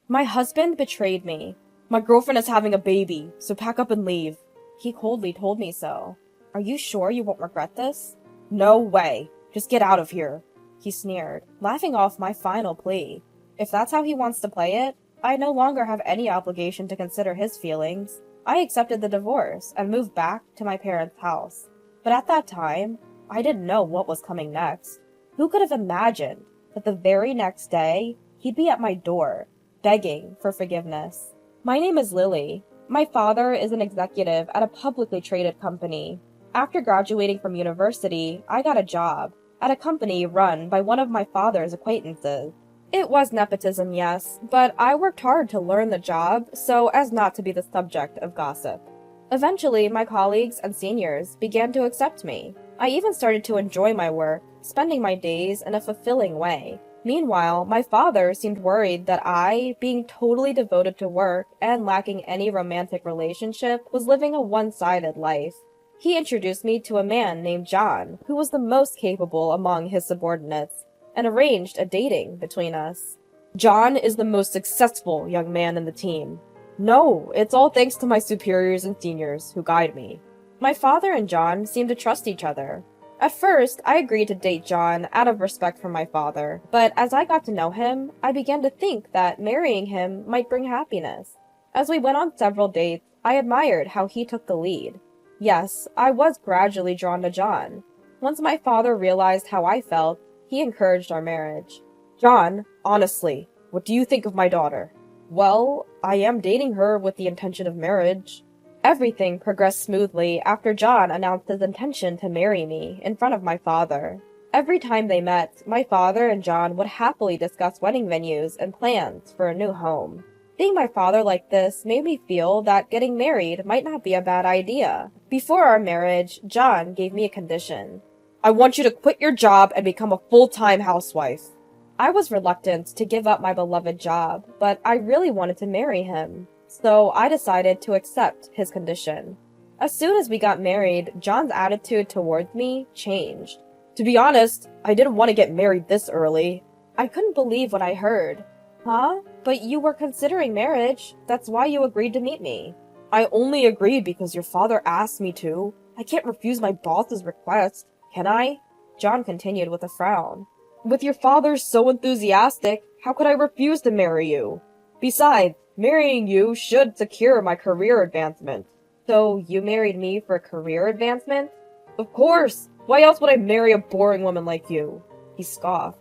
My husband betrayed me. My girlfriend is having a baby, so pack up and leave. He coldly told me so. Are you sure you won't regret this? No way. Just get out of here. He sneered, laughing off my final plea. If that's how he wants to play it, I no longer have any obligation to consider his feelings. I accepted the divorce and moved back to my parents' house. But at that time, I didn't know what was coming next. Who could have imagined that the very next day, he'd be at my door, begging for forgiveness? My name is Lily. My father is an executive at a publicly traded company. After graduating from university, I got a job at a company run by one of my father's acquaintances. It was nepotism, yes, but I worked hard to learn the job so as not to be the subject of gossip. Eventually, my colleagues and seniors began to accept me. I even started to enjoy my work, spending my days in a fulfilling way. Meanwhile, my father seemed worried that I, being totally devoted to work and lacking any romantic relationship, was living a one-sided life. He introduced me to a man named John, who was the most capable among his subordinates, and arranged a dating between us. John is the most successful young man in the team. No, it's all thanks to my superiors and seniors who guide me. My father and John seemed to trust each other. At first, I agreed to date John out of respect for my father, but as I got to know him, I began to think that marrying him might bring happiness. As we went on several dates, I admired how he took the lead. Yes, I was gradually drawn to John. Once my father realized how I felt, he encouraged our marriage. John, honestly, what do you think of my daughter? Well, I am dating her with the intention of marriage. Everything progressed smoothly after John announced his intention to marry me in front of my father. Every time they met, my father and John would happily discuss wedding venues and plans for a new home. Seeing my father like this made me feel that getting married might not be a bad idea. Before our marriage, John gave me a condition. I want you to quit your job and become a full-time housewife. I was reluctant to give up my beloved job, but I really wanted to marry him, so I decided to accept his condition. As soon as we got married, John's attitude towards me changed. To be honest, I didn't want to get married this early. I couldn't believe what I heard. Huh? But you were considering marriage. That's why you agreed to meet me. I only agreed because your father asked me to. I can't refuse my boss's request, can I? John continued with a frown. With your father so enthusiastic, how could I refuse to marry you? Besides, marrying you should secure my career advancement. So you married me for career advancement? Of course! Why else would I marry a boring woman like you? He scoffed.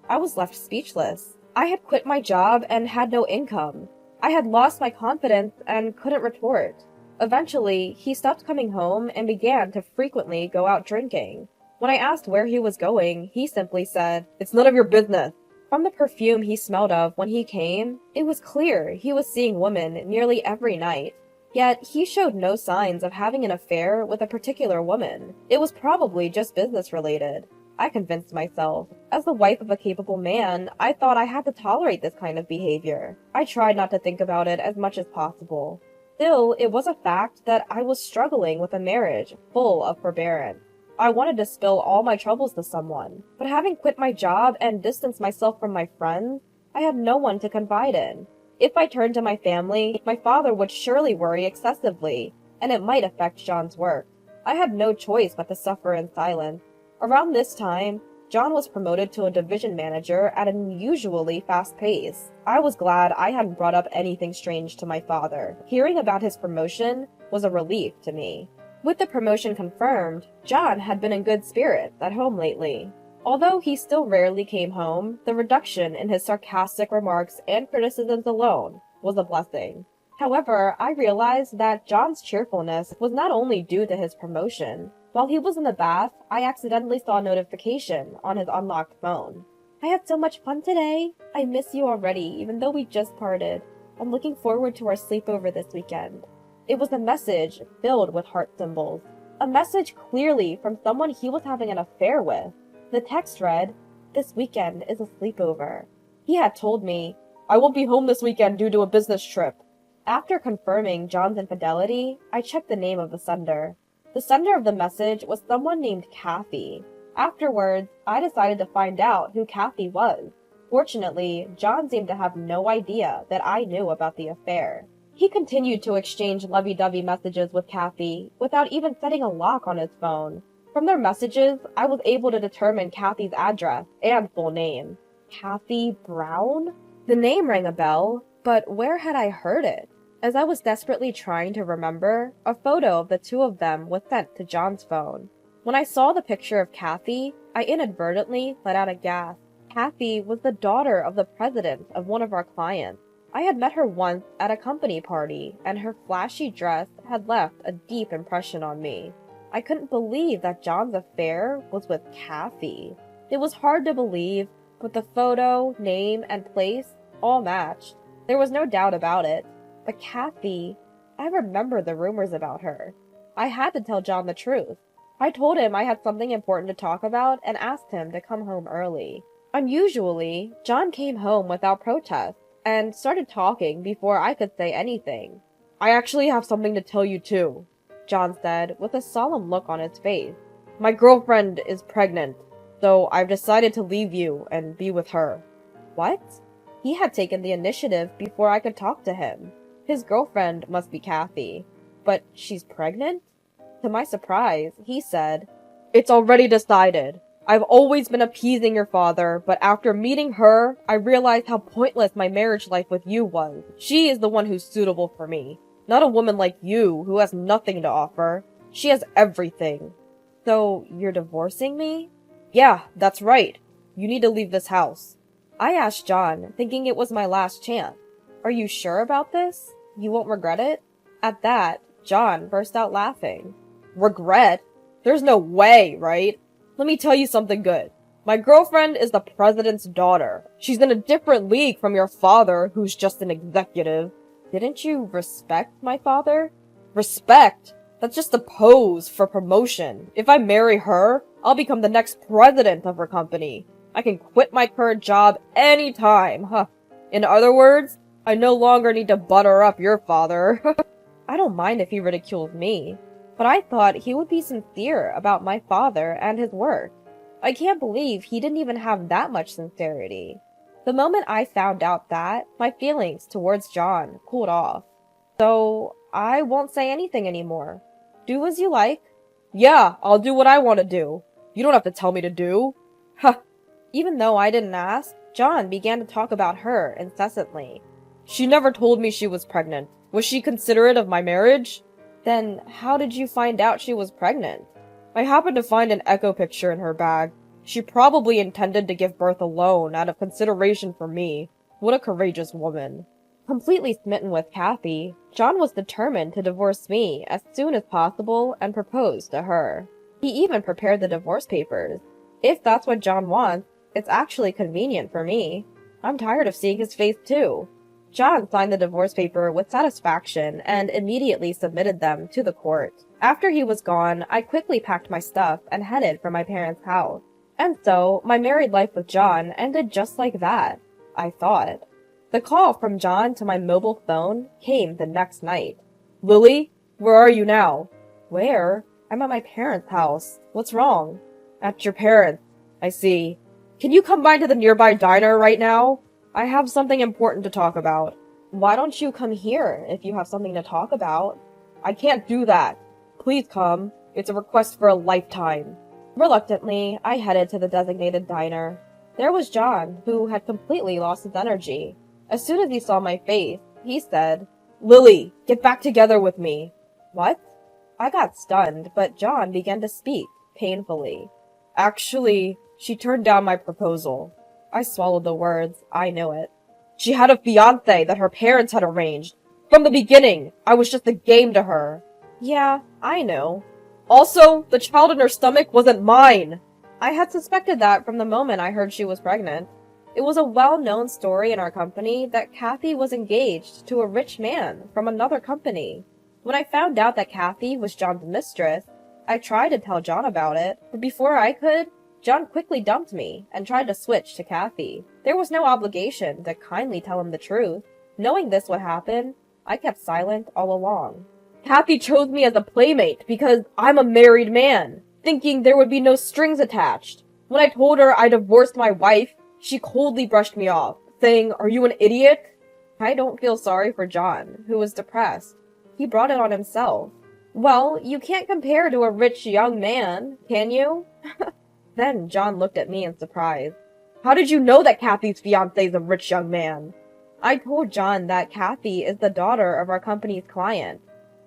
I was left speechless. I had quit my job and had no income. I had lost my confidence and couldn't retort. Eventually, he stopped coming home and began to frequently go out drinking. When I asked where he was going, he simply said, "It's none of your business." From the perfume he smelled of when he came, it was clear he was seeing women nearly every night. Yet he showed no signs of having an affair with a particular woman. It was probably just business related. I convinced myself. As the wife of a capable man, I thought I had to tolerate this kind of behavior. I tried not to think about it as much as possible. Still, it was a fact that I was struggling with a marriage full of forbearance. I wanted to spill all my troubles to someone, but having quit my job and distanced myself from my friends, I had no one to confide in. If I turned to my family, my father would surely worry excessively, and it might affect John's work. I had no choice but to suffer in silence. Around this time, John was promoted to a division manager at an unusually fast pace. I was glad I hadn't brought up anything strange to my father. Hearing about his promotion was a relief to me. With the promotion confirmed, John had been in good spirits at home lately. Although he still rarely came home, the reduction in his sarcastic remarks and criticisms alone was a blessing. However, I realized that John's cheerfulness was not only due to his promotion. While he was in the bath, I accidentally saw a notification on his unlocked phone. I had so much fun today. I miss you already, even though we just parted. I'm looking forward to our sleepover this weekend. It was a message filled with heart symbols. A message clearly from someone he was having an affair with. The text read, "This weekend is a sleepover." He had told me, "I won't be home this weekend due to a business trip." After confirming John's infidelity, I checked the name of the sender. The sender of the message was someone named Kathy. Afterwards, I decided to find out who Kathy was. Fortunately, John seemed to have no idea that I knew about the affair. He continued to exchange lovey-dovey messages with Kathy without even setting a lock on his phone. From their messages, I was able to determine Kathy's address and full name. Kathy Brown? The name rang a bell, but where had I heard it? As I was desperately trying to remember, a photo of the two of them was sent to John's phone. When I saw the picture of Kathy, I inadvertently let out a gasp. Kathy was the daughter of the president of one of our clients. I had met her once at a company party, and her flashy dress had left a deep impression on me. I couldn't believe that John's affair was with Kathy. It was hard to believe, but the photo, name, and place all matched. There was no doubt about it. But Kathy, I remembered the rumors about her. I had to tell John the truth. I told him I had something important to talk about and asked him to come home early. Unusually, John came home without protest and started talking before I could say anything. "I actually have something to tell you too," John said with a solemn look on his face. "My girlfriend is pregnant, so I've decided to leave you and be with her." What? He had taken the initiative before I could talk to him. His girlfriend must be Kathy. But she's pregnant? To my surprise, he said, "It's already decided. I've always been appeasing your father, but after meeting her, I realized how pointless my marriage life with you was. She is the one who's suitable for me. Not a woman like you, who has nothing to offer. She has everything." "So, you're divorcing me?" "Yeah, that's right. You need to leave this house." I asked John, thinking it was my last chance. "Are you sure about this? You won't regret it?" At that, John burst out laughing. "Regret? There's no way, right? Let me tell you something good. My girlfriend is the president's daughter. She's in a different league from your father, who's just an executive." "Didn't you respect my father?" "Respect? That's just a pose for promotion. If I marry her, I'll become the next president of her company. I can quit my current job anytime, huh? In other words, I no longer need to butter up your father." I don't mind if he ridicules me, but I thought he would be sincere about my father and his work. I can't believe he didn't even have that much sincerity. The moment I found out that, my feelings towards John cooled off. "So, I won't say anything anymore. Do as you like." "Yeah, I'll do what I want to do. You don't have to tell me to do." "Huh." Even though I didn't ask, John began to talk about her incessantly. "She never told me she was pregnant. Was she considerate of my marriage?" "Then how did you find out she was pregnant?" "I happened to find an echo picture in her bag. She probably intended to give birth alone out of consideration for me. What a courageous woman." Completely smitten with Kathy, John was determined to divorce me as soon as possible and proposed to her. He even prepared the divorce papers. If that's what John wants, it's actually convenient for me. I'm tired of seeing his face too. John signed the divorce paper with satisfaction and immediately submitted them to the court. After he was gone, I quickly packed my stuff and headed for my parents' house. And so, my married life with John ended just like that, I thought. The call from John to my mobile phone came the next night. "Lily, where are you now?" "Where? I'm at my parents' house. What's wrong?" "At your parents'. I see. Can you come by to the nearby diner right now? I have something important to talk about." "Why don't you come here if you have something to talk about?" "I can't do that. Please come. It's a request for a lifetime." Reluctantly, I headed to the designated diner. There was John, who had completely lost his energy. As soon as he saw my face, he said, "Lily, get back together with me." "What?" I got stunned, but John began to speak, painfully. "Actually, she turned down my proposal." I swallowed the words. I knew it. "She had a fiancé that her parents had arranged. From the beginning, I was just a game to her." "Yeah, I know." "Also, the child in her stomach wasn't mine." I had suspected that from the moment I heard she was pregnant. It was a well-known story in our company that Kathy was engaged to a rich man from another company. When I found out that Kathy was John's mistress, I tried to tell John about it, but before I could, John quickly dumped me and tried to switch to Kathy. There was no obligation to kindly tell him the truth. Knowing this would happen, I kept silent all along. "Kathy chose me as a playmate because I'm a married man, thinking there would be no strings attached. When I told her I divorced my wife, She coldly brushed me off, saying, "Are you an idiot?" I don't feel sorry for John, who was depressed. He brought it on himself. Well, you can't compare to a rich young man, can you? Then John looked at me in surprise. How did you know that Kathy's fiancé is a rich young man? I told John that Kathy is the daughter of our company's client.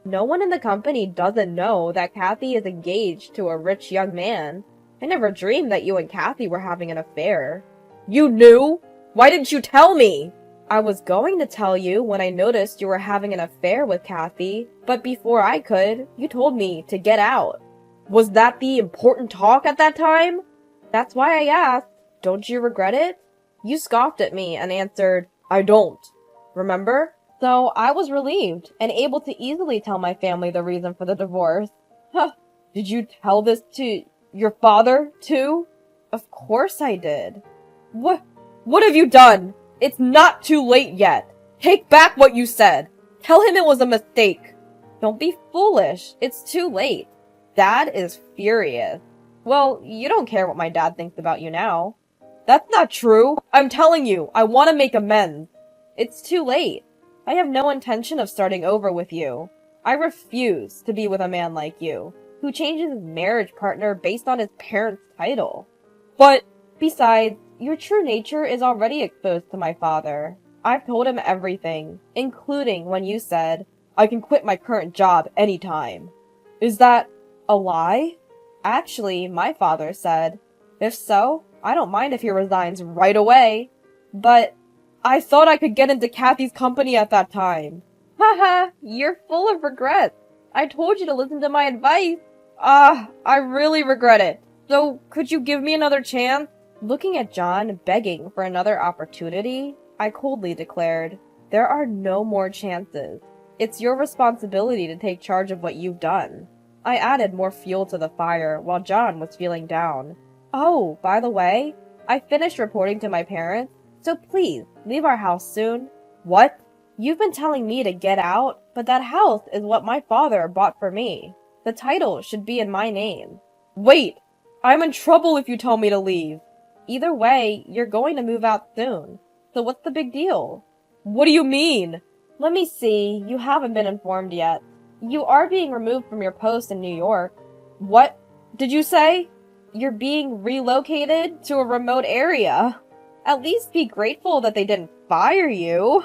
No one in the company doesn't know that Kathy is engaged to a rich young man. I never dreamed that you and Kathy were having an affair. You knew? Why didn't you tell me? I was going to tell you when I noticed you were having an affair with Kathy, but before I could, you told me to get out. Was that the important talk at that time? That's why I asked. Don't you regret it? You scoffed at me and answered, I don't. Remember? So I was relieved and able to easily tell my family the reason for the divorce. Huh. Did you tell this to your father, too? Of course I did. What have you done? It's not too late yet. Take back what you said. Tell him it was a mistake. Don't be foolish. It's too late. Dad is furious. Well, you don't care what my dad thinks about you now. That's not true. I'm telling you, I want to make amends. It's too late. I have no intention of starting over with you. I refuse to be with a man like you, who changes his marriage partner based on his parents' title. But, besides, your true nature is already exposed to my father. I've told him everything, including when you said, I can quit my current job anytime. Is that a lie? Actually, my father said, if so, I don't mind if he resigns right away. But I thought I could get into Kathy's company at that time. Haha, you're full of regrets. I told you to listen to my advice. I really regret it. So, could you give me another chance? Looking at John, begging for another opportunity, I coldly declared, there are no more chances. It's your responsibility to take charge of what you've done. I added more fuel to the fire while John was feeling down. Oh, by the way, I finished reporting to my parents, so please, leave our house soon. What? You've been telling me to get out, but that house is what my father bought for me. The title should be in my name. Wait! I'm in trouble if you tell me to leave. Either way, you're going to move out soon. So what's the big deal? What do you mean? Let me see, you haven't been informed yet. You are being removed from your post in New York. What did you say? You're being relocated to a remote area. At least be grateful that they didn't fire you.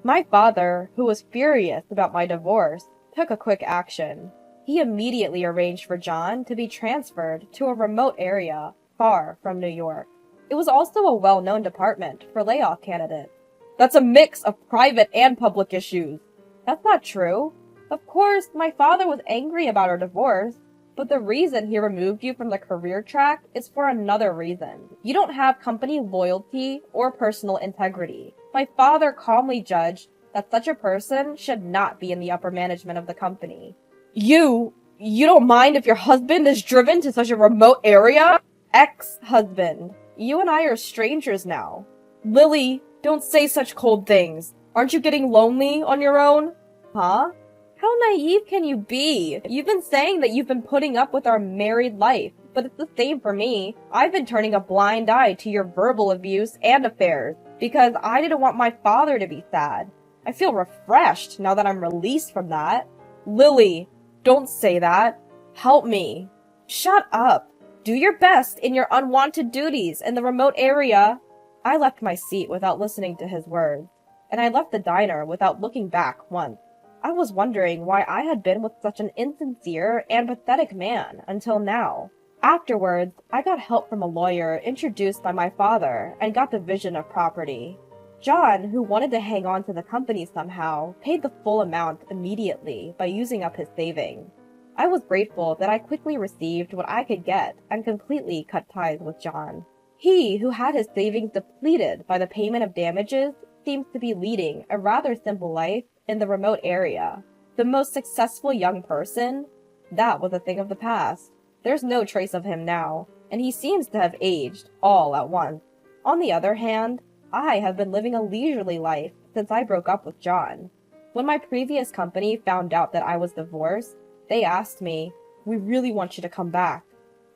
My father, who was furious about my divorce, took a quick action. He immediately arranged for John to be transferred to a remote area far from New York. It was also a well-known department for layoff candidates. That's a mix of private and public issues. That's not true. Of course, my father was angry about our divorce, but the reason he removed you from the career track is for another reason. You don't have company loyalty or personal integrity. My father calmly judged that such a person should not be in the upper management of the company. You don't mind if your husband is driven to such a remote area? Ex-husband. You and I are strangers now. Lily, don't say such cold things. Aren't you getting lonely on your own? Huh? How naive can you be? You've been saying that you've been putting up with our married life, but it's the same for me. I've been turning a blind eye to your verbal abuse and affairs because I didn't want my father to be sad. I feel refreshed now that I'm released from that. Lily, don't say that. Help me. Shut up. Do your best in your unwanted duties in the remote area. I left my seat without listening to his words, and I left the diner without looking back once. I was wondering why I had been with such an insincere and pathetic man until now. Afterwards, I got help from a lawyer introduced by my father and got division of property. John, who wanted to hang on to the company somehow, paid the full amount immediately by using up his savings. I was grateful that I quickly received what I could get and completely cut ties with John. He, who had his savings depleted by the payment of damages, seems to be leading a rather simple life in the remote area. The most successful young person? That was a thing of the past. There's no trace of him now, and he seems to have aged all at once. On the other hand, I have been living a leisurely life since I broke up with John. When my previous company found out that I was divorced, they asked me, "We really want you to come back."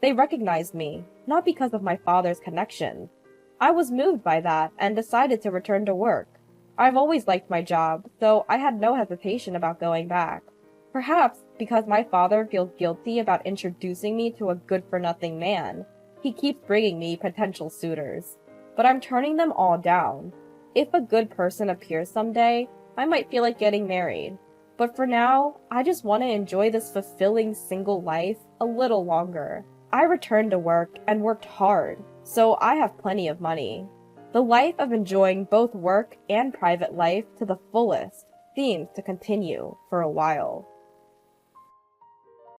They recognized me, not because of my father's connections, I was moved by that and decided to return to work. I've always liked my job, so I had no hesitation about going back. Perhaps because my father feels guilty about introducing me to a good-for-nothing man. He keeps bringing me potential suitors, but I'm turning them all down. If a good person appears someday, I might feel like getting married. But for now, I just want to enjoy this fulfilling single life a little longer. I returned to work and worked hard, so I have plenty of money. The life of enjoying both work and private life to the fullest seems to continue for a while.